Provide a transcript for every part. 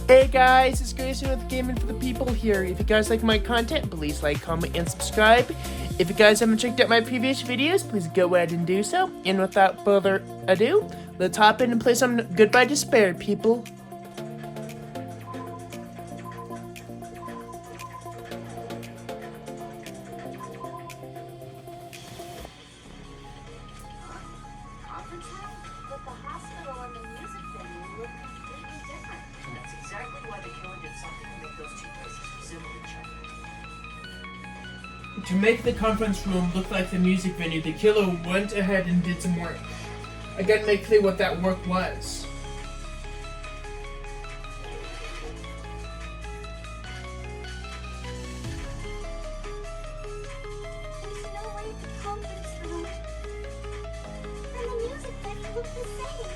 Hey guys, it's Grayson with Gaming for the People here. If you guys like my content, please like, comment, and subscribe. If you guys haven't checked out my previous videos, please go ahead and do so. And without further ado, let's hop in and play some Goodbye Despair, people. To make the conference room look like the music venue, the killer went ahead and did some work. I gotta make clear what that work was. There's no way the conference room and the music venue look the same.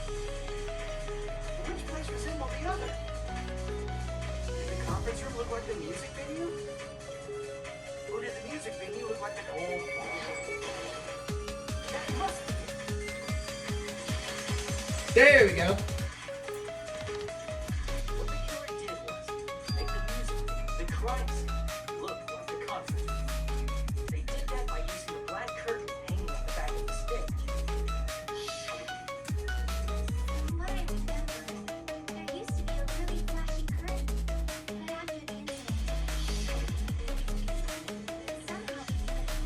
Which place resembled the other? Did the conference room look like the music venue? Or did the music venue look like an old bar? That must be it. There we go. What the killer did was make the music venue, the crime scene, look like the conference room. They did that by using the black curtain hanging at the back of the stage. From what I remember, there used to be a really flashy curtain, but after the incident, somehow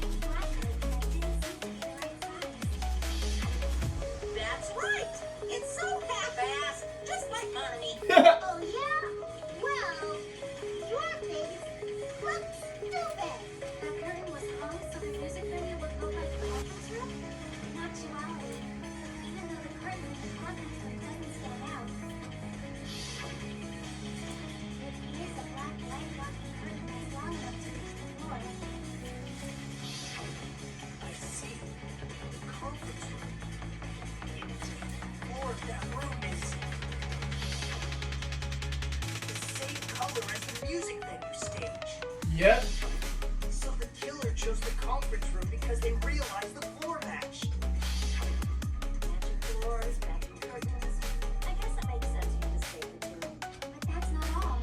the black curtain didn't seem to be the right size. That's right! It's so half-assed, just like Money. Oh yeah? Well, your face looks stupid. The curtain was hung so the music venue would look like the conference room. In actuality, even though the curtain in the conference room doesn't stand out, it is a black light blocking curtain that's long enough to reach the floor. I see. The conference room. The floor of that room is the same color as the music venue stage. Yep. So the killer chose the conference room because they realized the floor matched. Matching floors, matching curtains. I guess it makes sense you just stay the two. But that's not all.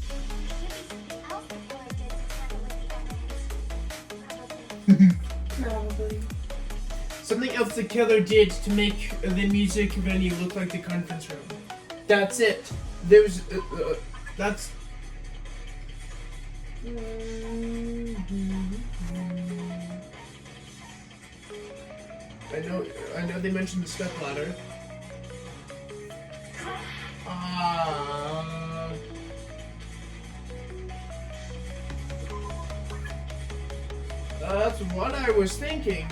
There should be something else the killer did to tamper with the evidence. Probably. Probably. Something else the killer did to make the music venue look like the conference room. That's it. There's, that's... I know they mentioned the stepladder. That's what I was thinking.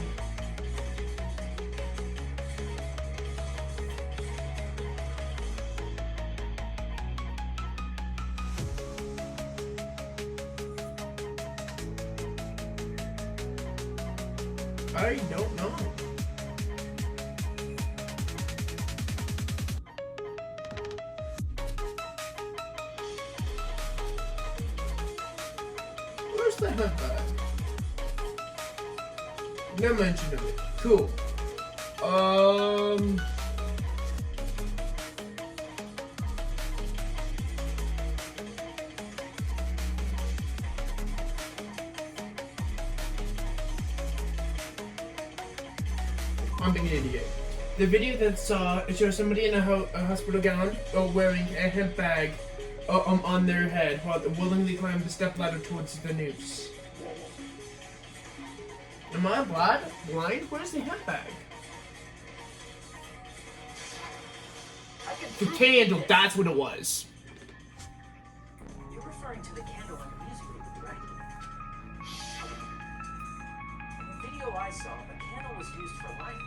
I don't know. Where's the headband? No mention of it. Cool. I'm being an idiot. The video that it shows somebody in a hospital gown wearing a hemp bag on their head while they willingly climb the stepladder towards the noose. Am I blind? Where's the hemp bag? I can The prove candle, it. that's what it was. You're referring to the candle on the music video, right? In the video I saw, a candle was used for lighting.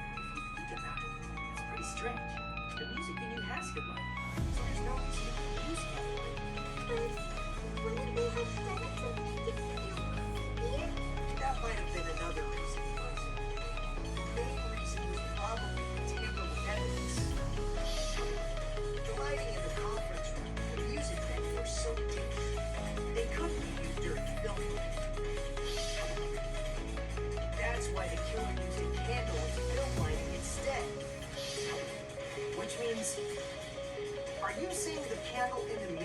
If you think about it, it's pretty strange. The music venue has good lighting, so there's no reason to use candlelight. But wouldn't they have done it to make it feel creepier? That might have been another reason, but the main reason was probably to tamper with evidence. The lighting in the conference room and the music venue were so dim, they couldn't be used during filming. That's why the killer used a candle as film lighting instead. Which means, are you saying the candle in the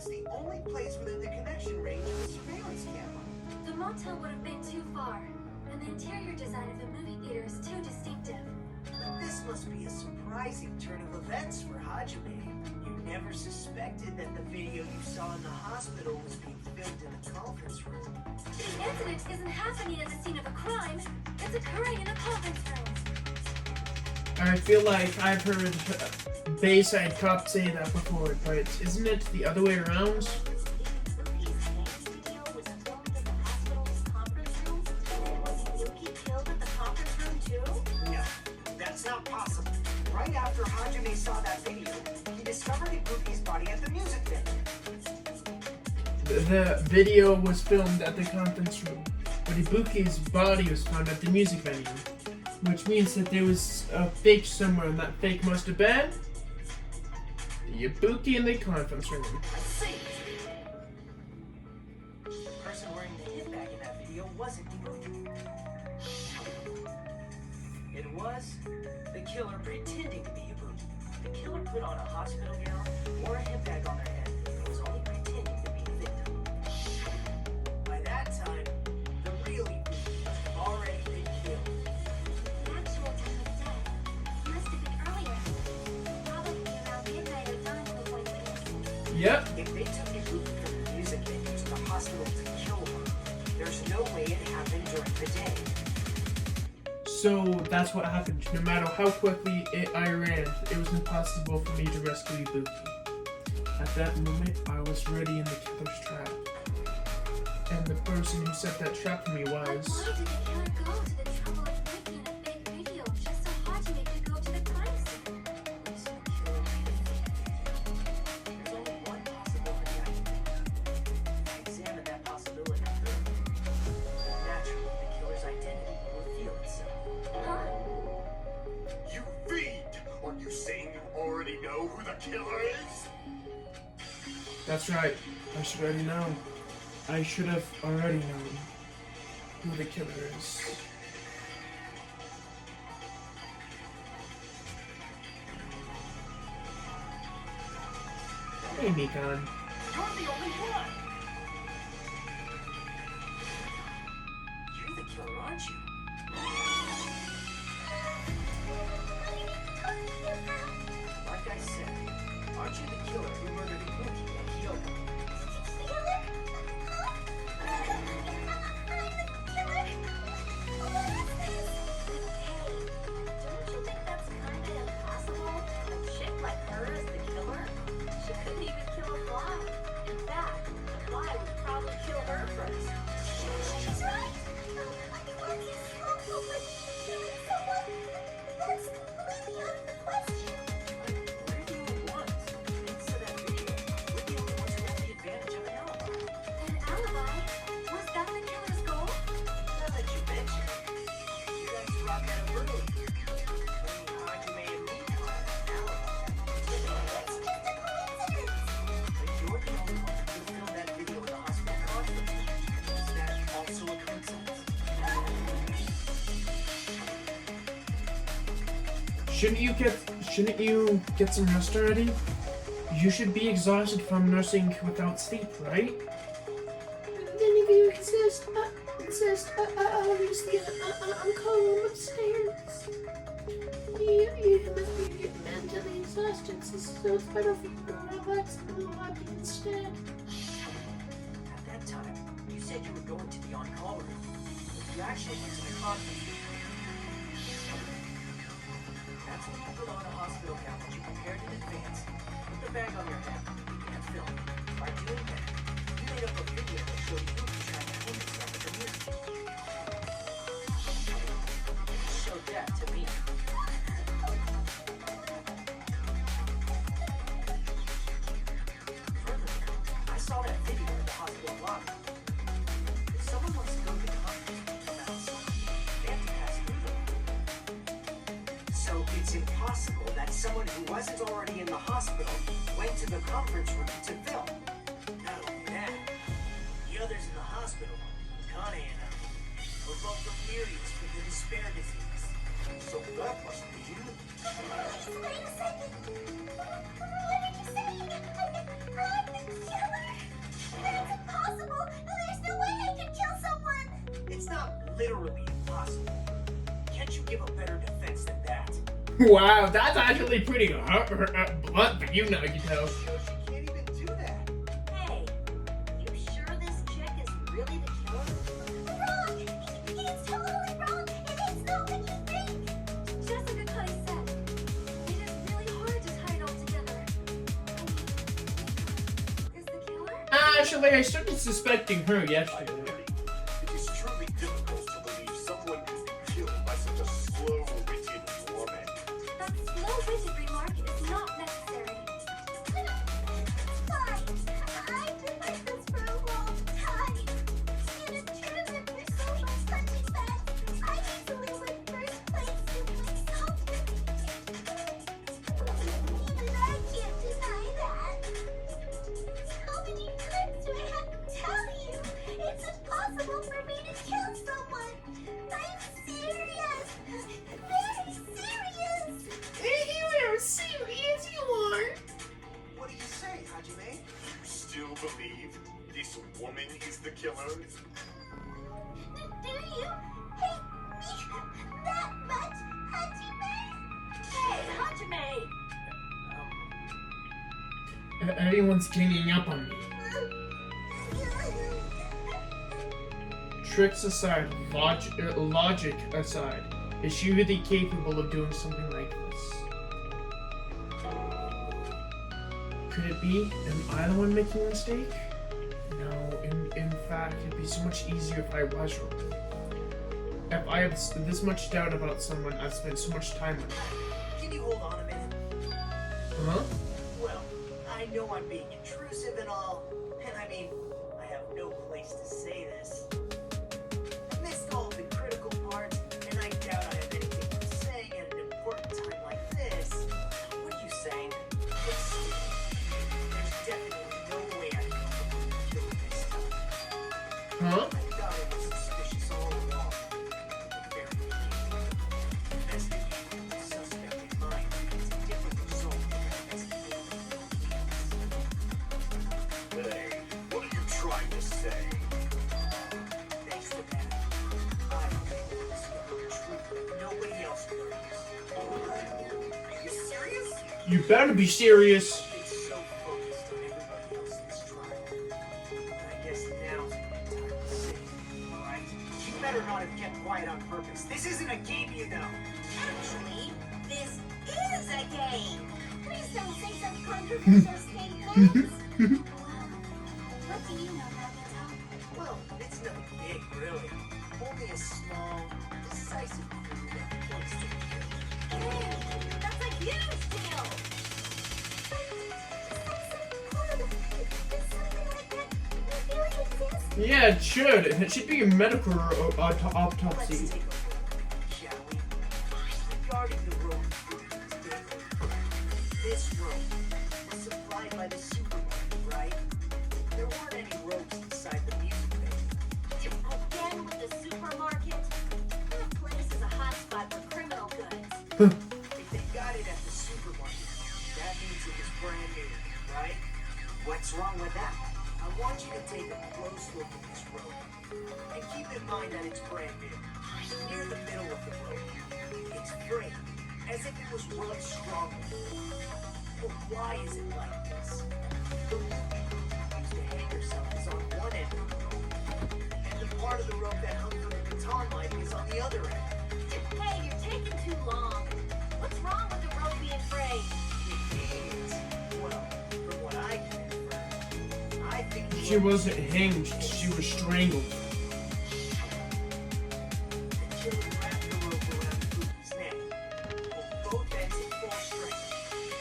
That's the only place within the connection range of the surveillance camera. The motel would have been too far, and the interior design of the movie theater is too distinctive. This must be a surprising turn of events for Hajime. You never suspected that the video you saw in the hospital was being filmed in the conference room. The incident isn't happening at the scene of a crime. It's occurring in a conference room. I feel like I've heard Bayside Cop say that before, but isn't it the other way around? No, that's not possible. Right after Hajime saw that video, he discovered Ibuki's body at the music venue. The video was filmed at the conference room, but Ibuki's body was found at the music venue, which means that there was a fake somewhere, and that fake must have been the Ibuki in the conference room. I see. The person wearing the hit bag in that video wasn't Ibuki. It was the killer pretending to be Ibuki. The killer put on a hospital gown, wore a hit bag on their head, and was only pretending to be a victim. By that time, the real Ibuki must have already been killed. The actual time of death must have been earlier. Probably around midnight or dawn before the incident. Yep. If they took Ibuki from the music venue to the hospital to kill her, there's no way it happened during the day. So that's what happened. No matter how quickly I ran, it was impossible for me to rescue Ibuki. At that moment, I was ready in the killer's trap. And the person who set that trap for me But was... why did the killer go to the trouble of making a fake video just so Hajime could go to the crime scene? There's only one possibility I can think. I examined that possibility thoroughly. Naturally, the killer's identity will reveal itself. Huh? You fiend! Are you saying you already know who the killer is? That's right. I should already know. I should have already known who the killer is. Hey, Mikan. You're the only one! You're the killer, aren't you? Like I said, aren't you the killer who murdered Ibuki and Kyoko? Don't you think that's kind of impossible? A chick like her is the killer? She couldn't even kill a fly. In fact, the fly would probably kill her first. She's right. I can't get so with killing someone. That's completely out of the question. We're the only ones. Thanks to that video, we're the only ones who have the advantage of an alibi. An alibi? Was that the killer's goal? Now that you mention it, you guys brought that up earlier. Hajime and Mikan have an alibi. It's just a coincidence. But you're the only one who filmed that video in the hospital conference room. Is that also a coincidence? Shouldn't you get some rest already? You should be exhausted from nursing without sleep, right? Then if you obviously, I'm calling upstairs. You must be mentally exhausted, so it's better for you to relax in the lobby instead. At that time, you said you were going to the on-call room. You actually went to the conference room. That's when you put on a hospital gown that you prepared in advance, put the bag on your head, and began filming. By doing that, you made up a video that showed you trying to hang yourself at the music. You showed that to me. Furthermore, I saw that video in the hospital lobby. If someone wants to go to the conference room from outside, they have to pass through them. So it's impossible that someone who wasn't already in the hospital went to the conference room to film. Not only that, the others in the hospital, Kane and I, were both delirious with the despair disease. So that must mean... Please, wait a second. What are you saying? I'm the killer? That's impossible. There's no way I can kill someone. It's not literally impossible. Can't you give a better defense than that? Wow, that's actually pretty blunt for you, Nagito. She can't even do that. Hey, you sure this chick is really the killer? Wrong. He's totally wrong. It's not what you think. Jessica Kai said, it is really hard to tie it all together. Is the killer? Actually, I started suspecting her I yesterday. agree. It is truly difficult to believe someone could be killed by such a slow-witted woman. That slow-witted remark is not necessary. Fine. I've been like this for a long time. In a tournament for social punching bags, I usually win first place simply solving. Even I can't deny that. How many times do I have to tell you? It's impossible for me to kill someone. I'm serious. Very serious. You're serious, you are. What do you say, Hajime? You still believe this woman is the killer? Do you hate me that much, Hajime? Hey, Hajime! Everyone's ganging up on me. Tricks aside, logic aside, is she really capable of doing something like this? Could it be? Am I the one making a mistake? No, in fact, it'd be so much easier if I was wrong. If I have this much doubt about someone I've spent so much time with. Can you hold on a minute? Huh? Well, I know I'm being intrusive and all, and I mean, I have no place to say this. I missed all of the critical parts, and I doubt I have anything worth saying at an important time like this. What are you saying? There's definitely no way I can kill this time. Huh? I thought I was suspicious all along. From the very beginning. Investigating the suspect in mind is a different result than investigating the police. Hey, what are you trying to say? Thanks for that. I was able to discover the truth that nobody else knows. Are you serious? You better be serious. I've been so focused on everybody else in this trial. I guess now's the right time to say, alright? You better not have kept quiet on purpose. This isn't a game, you know. Actually, this is a game! Please don't say such controversial statements. What do you know, Nagito? Well, it's nothing big, really. Only a small, decisive clue that points to the killer. Hey, that's a huge deal! Yeah, it should. It should be a medical Let's autopsy. take a look, shall we? Regarding the rope this rope was supplied by the supermarket, right? There weren't any ropes inside the music venue. Again with the supermarket? That place is a hotspot for criminal goods. If they got it at the supermarket, that means it was brand new, right? What's wrong with that? I want you to take a close look at this rope. And keep in mind that it's brand new. Near the middle of the rope, it's frayed, as if it was rubbed strongly. But why is it like this? The loop you used to hang yourself is on one end of the rope, and the part of the rope that hung from the baton lighting is on the other end. Hey, you're taking too long. What's wrong with the rope being frayed? Well, from what I can infer, I think the She rope wasn't hinged, she was strangled. the killer wrapped the rope around Poopy's neck. Pulled both ends at full strength.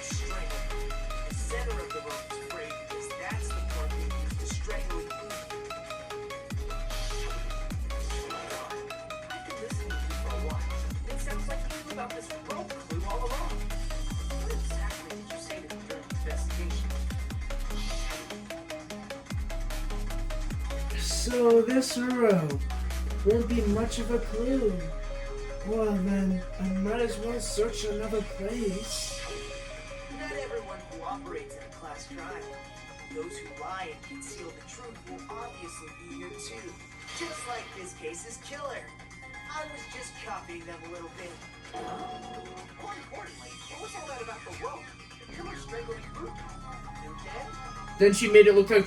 Strangled her. The center of the rope is frayed because that's the part they used to strangle Poopy. I've been listening to you for a while. It sounds like you knew about this rope clue all along. What exactly did you say to me during the investigation? So this rope won't be much of a clue. Well then, I might as well search another place. Not everyone cooperates in a class trial. Those who lie and conceal the truth will obviously be here too. Just like this case's killer. I was just copying them a little bit. More importantly, what was all that about the rope? The killer strangled Ibuki. And Then she made it look like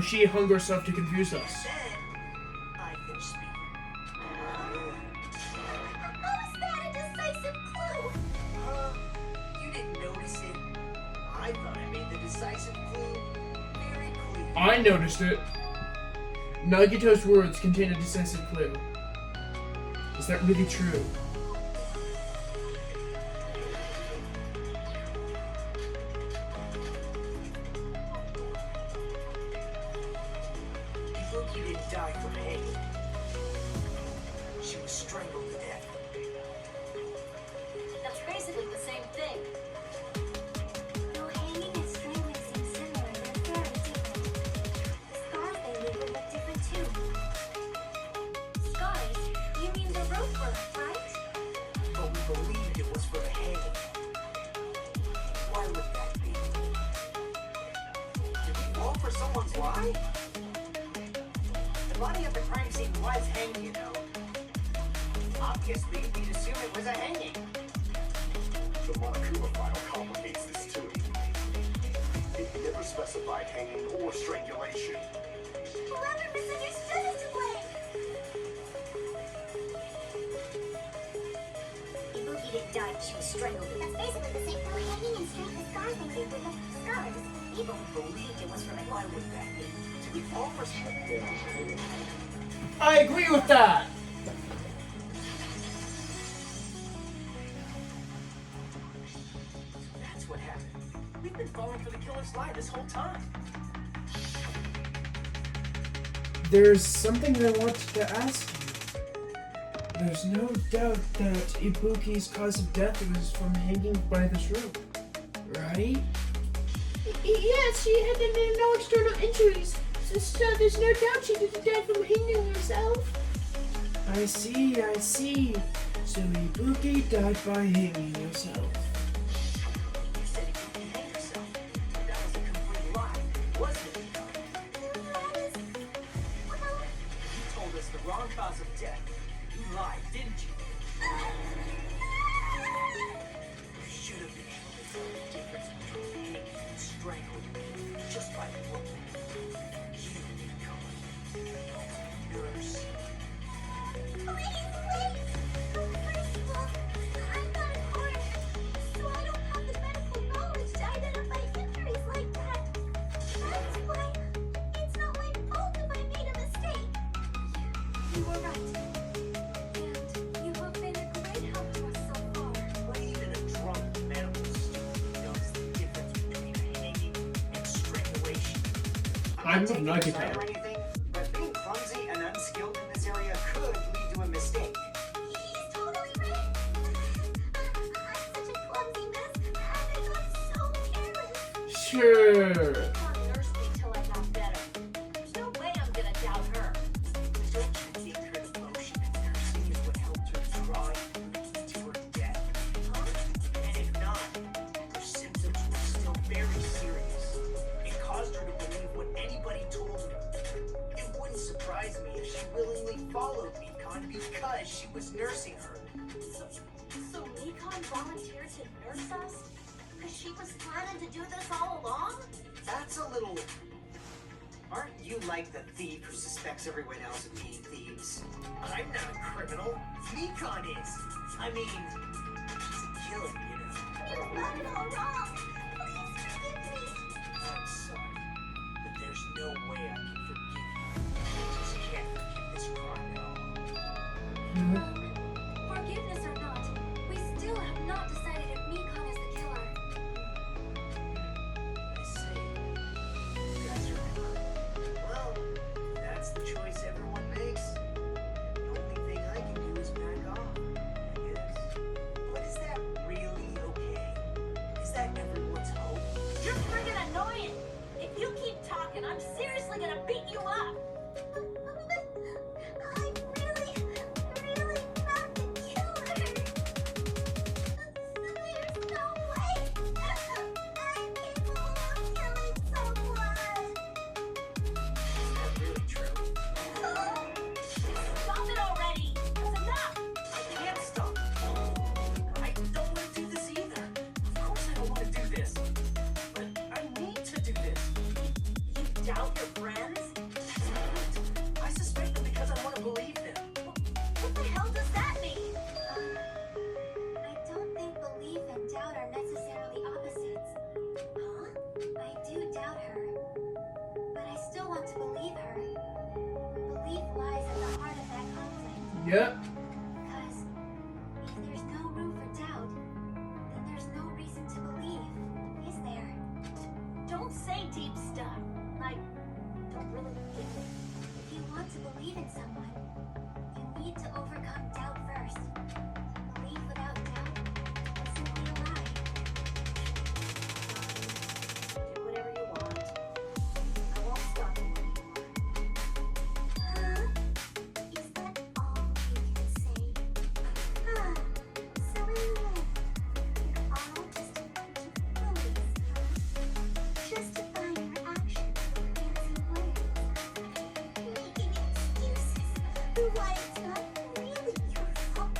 she hung herself to confuse us. then I finished speaking. How is that a decisive clue? You didn't notice it. I thought I made the decisive clue very clear. I noticed it. Nagito's words contain a decisive clue. Is that really true? Ibuki didn't die from hanging. She was strangled to death. That's basically the same thing. Though hanging and strangling seem similar, they're very different. The scars they leave would look different too. Scars? You mean the rope burn, right? But we believed it was for the hanging. Why would that be? Did we fall for someone's lie? The body at the crime scene was hanging, you know. Obviously, we'd assume it was a hanging. The Monokuma file complicates this too. It never specified hanging or strangulation. Whoever misunderstood is to blame. Ibuki didn't die, she was strangled. That's basically the same. Though hanging and strangling, the scars they leave would look scars. Even we believed it was for the why would that be? Did we fall for something? I agree with that. That's what happened. We've been falling for the killer's lie this whole time. There's something I wanted to ask you. There's no doubt that Ibuki's cause of death was from hanging by this rope, right? Yes, she had no external injuries, so there's no doubt she didn't die from hanging herself. I see. So Ibuki died by hanging herself. You said Ibuki hanged herself. That was a complete lie, wasn't it? You told us the wrong cause of death. You lied, didn't you? You should have been able to tell the difference between hanging and strangling just by looking. You didn't come. Nurse. Please, wait! First of all, I'm not a coroner, so I don't have the medical knowledge to identify injuries like that. That's why it's not my fault if I made a mistake. You were right. And you have been a great help to us so far. But even a drunk medical student knows the difference between hanging and strangulation. I'm not not taking a Nagito. side or anything, but being clumsy and unskilled in this area could lead to a mistake. He's totally right. I'm such a clumsy mess, and I'm so careless. Sure. Can't nurse me till I got better. There's no way I'm gonna doubt her. Don't you think her devotion and nursing is what helped her draw Ibuki to her death? And if not, her symptoms were still very serious. It caused her to believe what anybody told her. It wouldn't surprise me if she willingly followed Mikan because she was nursing her. So Mikan volunteered to nurse us? Because she was planning to do this all along? That's a little... Aren't you like the thief who suspects everyone else of being thieves? I'm not a criminal. Mikan is. I mean, she's a killer, you know. You've done it all wrong. Please forgive me. I'm sorry, but there's no way I can forgive you. I just can't forgive this crime at all. Forgiveness or not, we still have not decided if Mikan is the killer. I see. You guys are wrong. Well, that's the choice everyone makes. The only thing I can do is back off, I guess. But is that really okay? Is that everyone's hope? You're friggin' annoying! If you keep talking, I'm seriously gonna beat you up! I'm really, really not the Yep. Because if there's no room for doubt, then there's no reason to believe, is there? Don't say deep stuff. I don't really get it. If you want to believe in someone, you need to overcome doubt first. Belief without doubt is simply a lie. Do whatever you want. I won't stop you anymore. Huh? Is that all you can say? Huh. So anyway, you're all just a bunch of bullies, huh? Justifying your actions with fancy words. Making excuses for why it's not really your fault.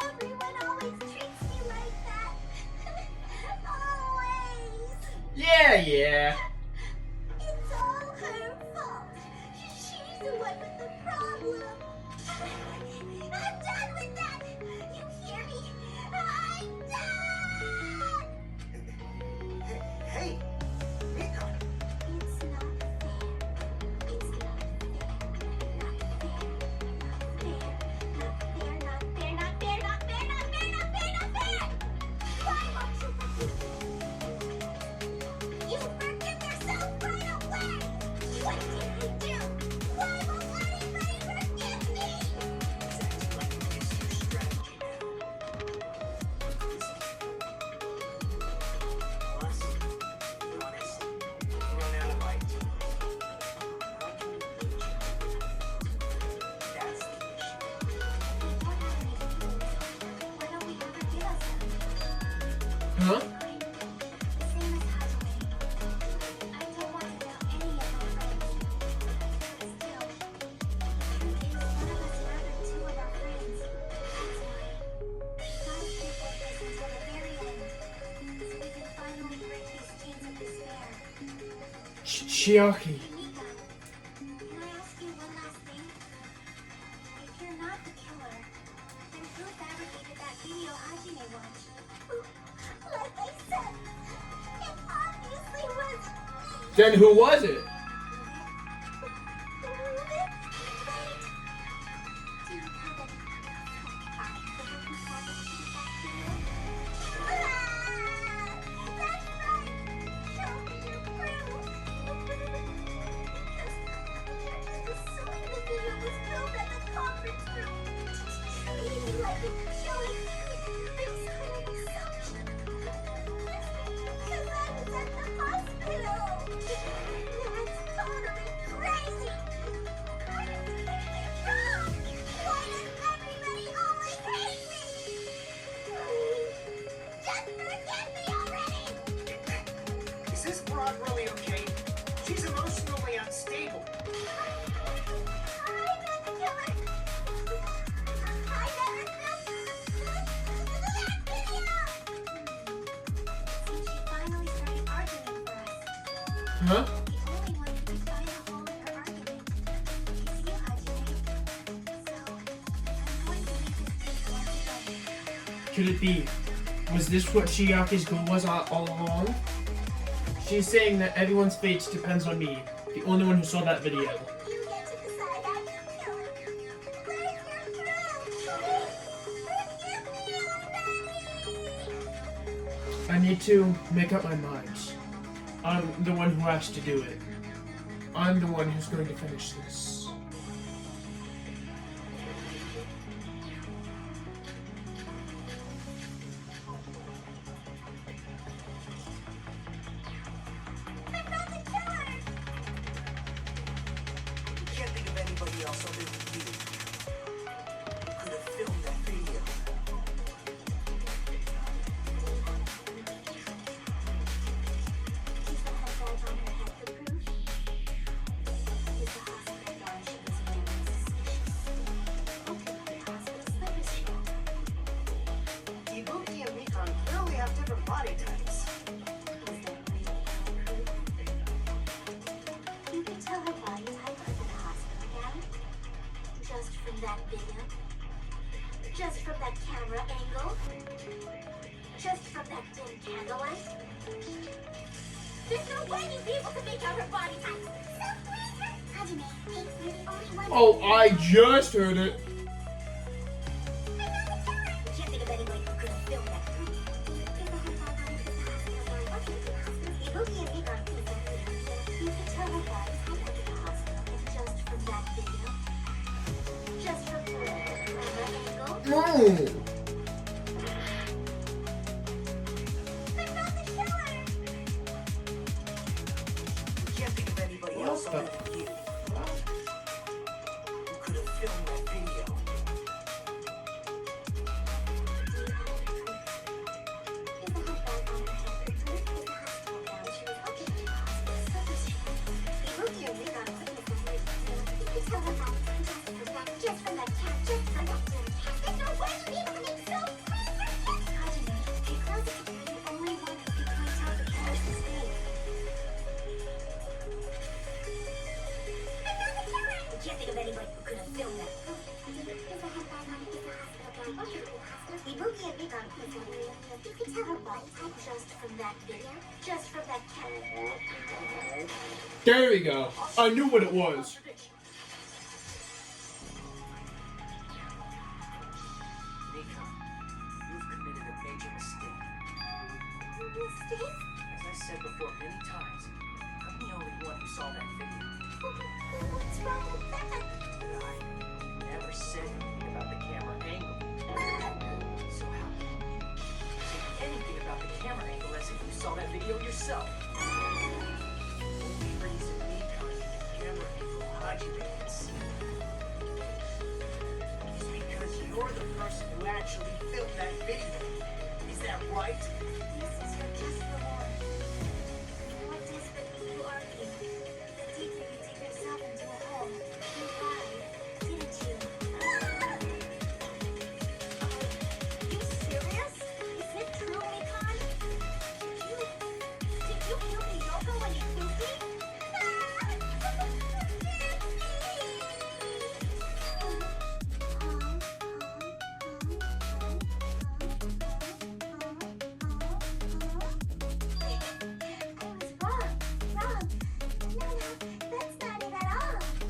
Everyone always treats me like that. Always. Yeah. It's all her fault. She's the one with the problem. I'm done with that. You hear me? I'm done. Hey, Mikan. It's not fair. It's not fair. Not fair. Not fair. Not fair. Not fair. Not fair. Not fair. Not fair. Not fair. Why won't you forgive me? You forgive yourself right away. What did we do? Why won't anybody forgive me? It's like it's your strategy now. Plus, to be honest, you run out of ideas. How can you beat you? That's the issue. Why don't we ever get us them? Huh? Same as Hathaway. I don't want to tell any of my friends. Still, truth is, one of us murdered two of our friends. That's why. Gotta stick with this until the very end, so we can finally break these chains of despair. Chiaki. Mikan, can I ask you one last thing? If you're not the killer, then who fabricated that video Hajime watched? Like I said, it obviously wasn't me. Then who was it? Is this broad really okay? She's emotionally unstable. Huh? The only one who could find a hole in her argument is you, Hajime. So, I'm going to make this take once again. Could it be? Was this what Chiaki's goal was all along? She's saying that everyone's fate depends on me, the only one who saw that video. You get to decide how you kill him. Where's your proof? Forgive me already! I need to make up my mind. I'm the one who has to do it. I'm the one who's going to finish this. I'm not the killer! You can't think of anybody else other than you. You could have filmed that video. She's the head bag on her head for proof. Is the hospital knowing she was very suspicious? Open up the hospital slippers show. Ibuki and Mikan clearly have different body types. Is there a way to find proof? You can tell her body type from the hospital gown. Just from that video. Just from that camera angle. Just from that dim candlelight. There's no way you'd be able to make out her body type. So please, Hajime, take 31. Oh, I just heard it. I can't think of anyone who could have filmed that. Ibuki and Mikan put that video. You can tell her bodies hide under the hospital and just from that video. Just from the camera angle. No. They're not the killer! Can't think of anybody else other than you. Who could have filmed that video? Can't think of anybody who could have filmed that. Ibuki and Mikan put that video. You can tell her body type just from that video. Just from that camera. There we go. I knew what it was. Mikan, you've committed a major mistake. Mistake? As I said before many times, I'm the only one who saw that video. What's wrong with that? I never said anything about the camera angle. So how can you say anything about the camera angle as if you saw that video yourself? The only reason Mikan and the camera angle Hajime can see is because you're the person who actually filmed that video. Is that right? This is your just reward. What desperately you argue. The deeper you dig yourself into a hole, you hide, didn't you? You serious? Is it true, Mikan? Did you kill Miyoko when you killed me?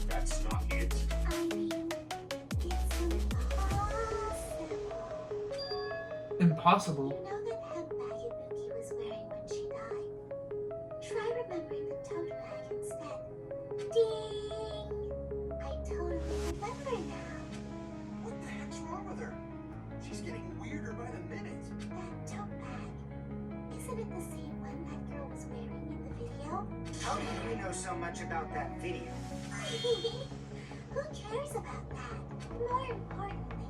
That's not it. Impossible. You know that handbag Ibuki was wearing when she died? Try remembering the tote bag instead. Ding! I totally remember now. What the heck's wrong with her? She's getting weirder by the minute. That tote bag. Isn't it the same one that girl was wearing in the video? How do you know so much about that video? Who cares about that? More importantly,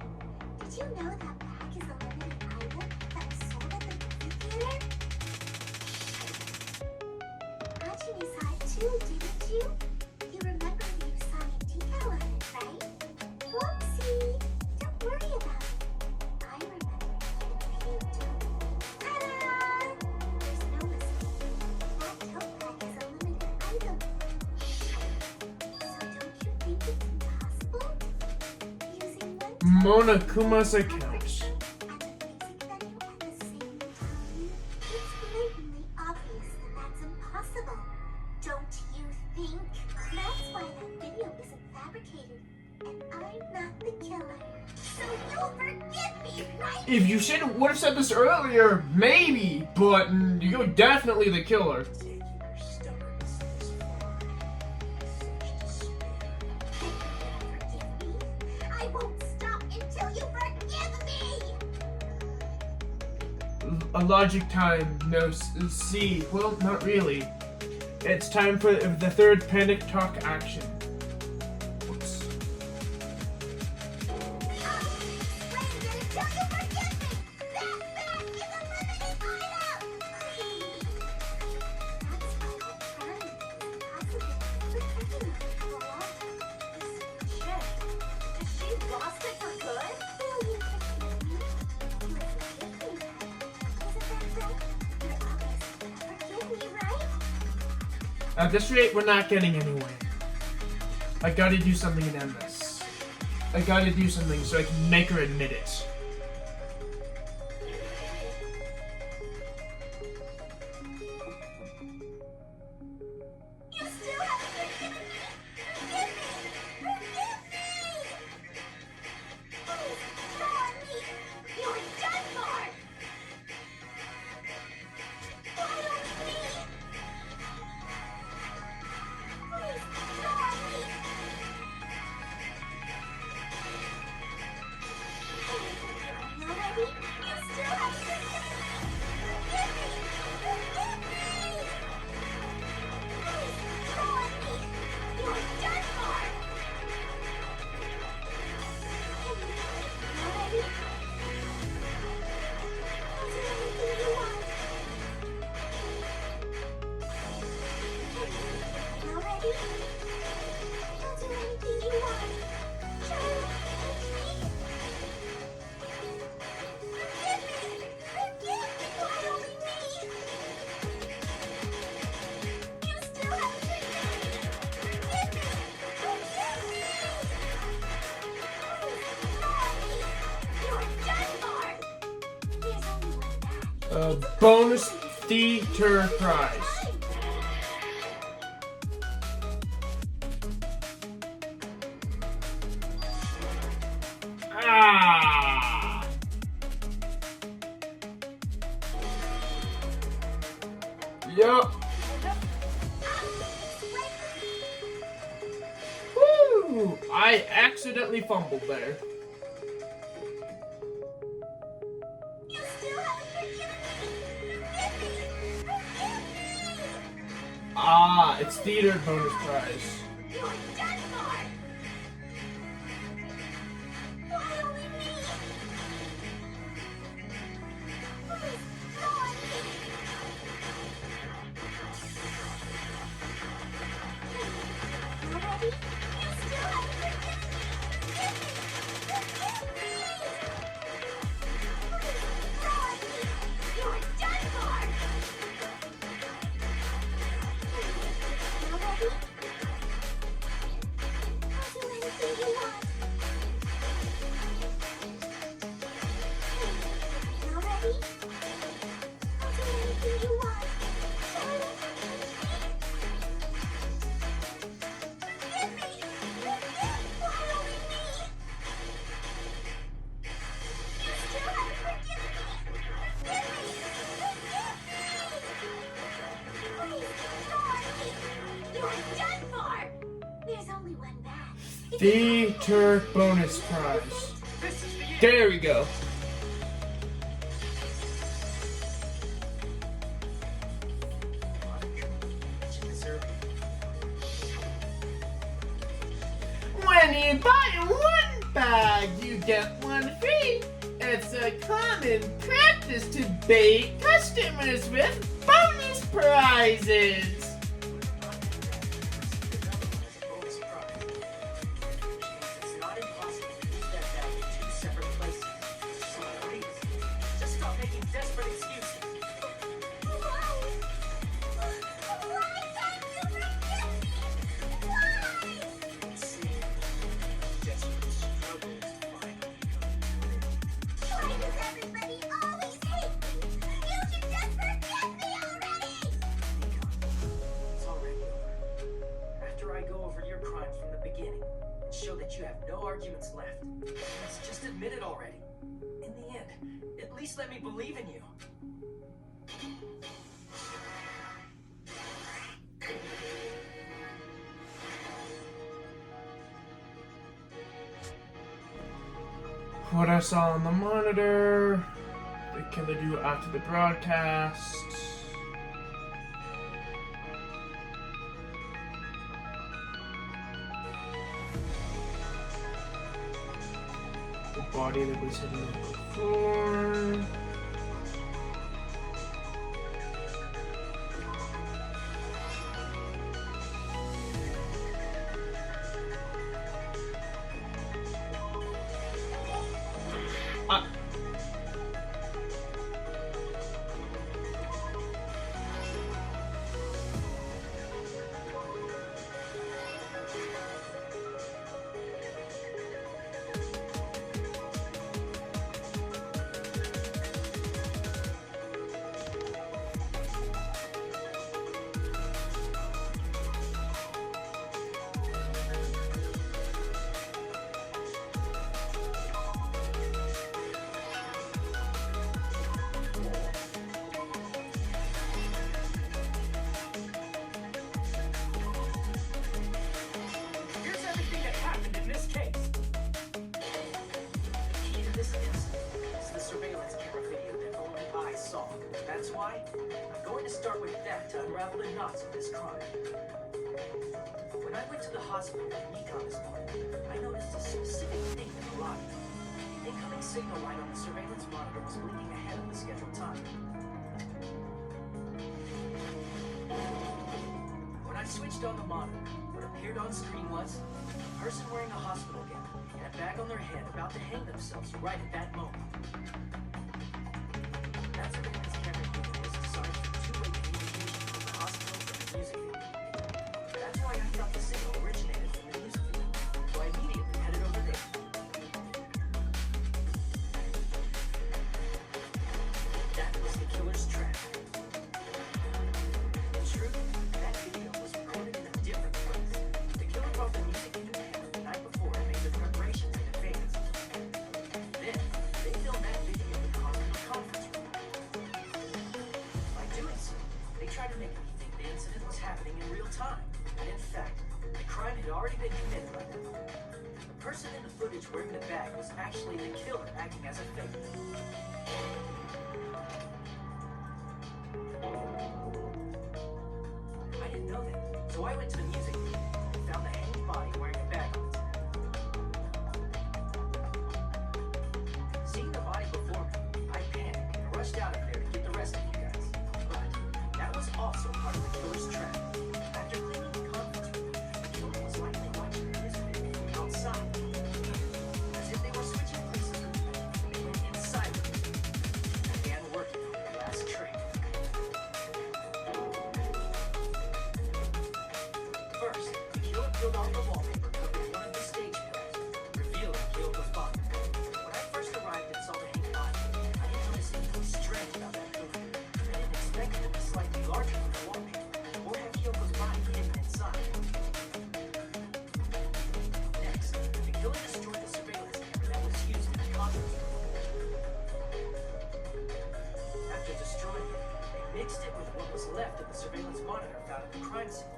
did you know that bag is a limited item that was sold at the movie theater? Hajime saw it too, didn't you? You remember the Usagi decal on it, right? Whoopsie! Don't worry about it. I remember it in the video too. Ta-da! There's no mistake. That tote bag is a limited item. So don't you think it's impossible? Using one Monakuma's account. at the music venue at the same time? It's blatantly obvious that that's impossible. Don't you think? That's why that video isn't fabricated. And I'm not the killer. So you'll forgive me, right? If you would have said this earlier, maybe, but you're definitely the killer. Taking your stubbornness this far. Such despair. Forgive me? I won't stop until you forgive me! A logic time, no C. Well, not really. It's time for the third panic talk action. Whoops. Shit. Did she lost it for good? At this rate, we're not getting anywhere. I gotta do something to end this. I gotta do something so I can make her admit it. You still haven't forgiven me? Bonus theater prize. Ah! Yup. Woo! I accidentally fumbled there. Ah, it's theater bonus prize. Theater bonus prize. There we go. When you buy one bag, you get one free. It's a common practice to bait customers with bonus prizes. Show that you have no arguments left. Let's just admit it already. In the end, at least let me believe in you. What I saw on the monitor, the killer do after the broadcast. Body that was hidden before. why? I'm going to start with that to unravel the knots of this crime. When I went to the hospital with Mikan this morning, I noticed a specific thing in the lobby. The incoming signal light on the surveillance monitor was blinking ahead of the scheduled time. When I switched on the monitor, what appeared on screen was a person wearing a hospital gown and a bag on their head about to hang themselves right at that moment. That surveillance camera unit was designed for two-way communication from the hospital to the music video. That's why I thought the signal originated from the music video, so I immediately headed over there. That was the killer's trap. In truth, that video was recorded in a different place. The killer brought the music into the camera the night before and made the preparations in advance. Then, they filmed that video in the hospital conference room. By doing so, they tried to make me think the incident was happening in real time. And in fact, the crime had already been committed by then. The person in the footage wearing the bag was actually the killer acting as a fake. I didn't know that, so I went to the music video and found the hanging body wearing a bag on its head. Seeing the body before me, I panicked and rushed out of there to get the rest of you guys. But that was also part of the killer's trap. After cleaning the conference room, the killer was likely watching the music video from outside. As if they were switching places, they went inside of it and began working on their last trick. First, the killer peeled off the wallpaper covering one of the stage pillars, revealing Kyoko's body. When I first arrived and saw the hanging body, I didn't notice anything strange about that pillar. I didn't expect it to be slightly larger than the wallpaper, or have Kyoko's body hidden inside. Next, the killer destroyed the surveillance camera that was used in the conference room. After destroying it, they mixed it with what was left of the surveillance monitor found at the crime scene.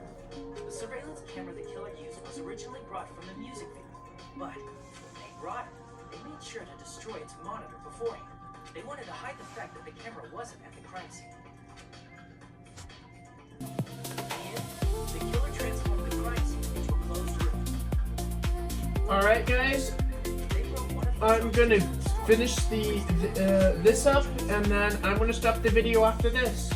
The surveillance camera the killer used was originally brought from the music video, but when they brought it, they made sure to destroy its monitor beforehand. They wanted to hide the fact that the camera wasn't at the crime scene. And the killer transformed the crime scene into a closed room. Alright guys, They wrote one of the I'm gonna finish this up and then I'm gonna stop the video after this.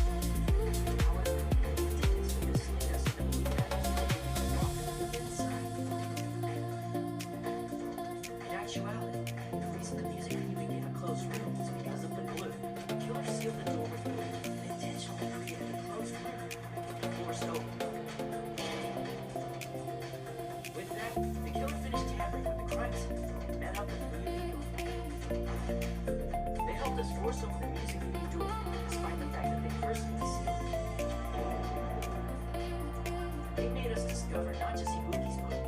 In actuality, the reason the music video became a closed room was because of the glue. The killer sealed the door with glue and intentionally created a closed room with the forced open. With that, the killer finished tampering with the crime scene and met up with the video. They helped us force open the music video door, despite the fact that they personally sealed it. They made us discover not just Ibuki's body,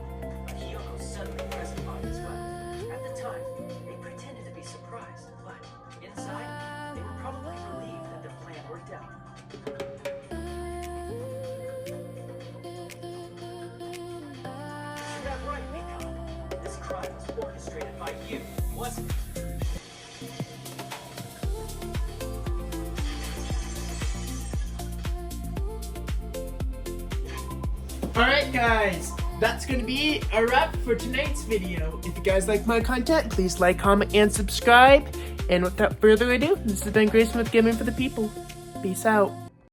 but Hyoko's suddenly present body as well. At the time, they pretended to be surprised, but inside, they were probably relieved that their plan worked out. Is that right, Mikan? This crime was orchestrated by you, wasn't it? Alright guys, that's gonna be a wrap for tonight's video. If you guys like my content, please like, comment, and subscribe. And without further ado, this has been Grayson with Gaming for the People. Peace out.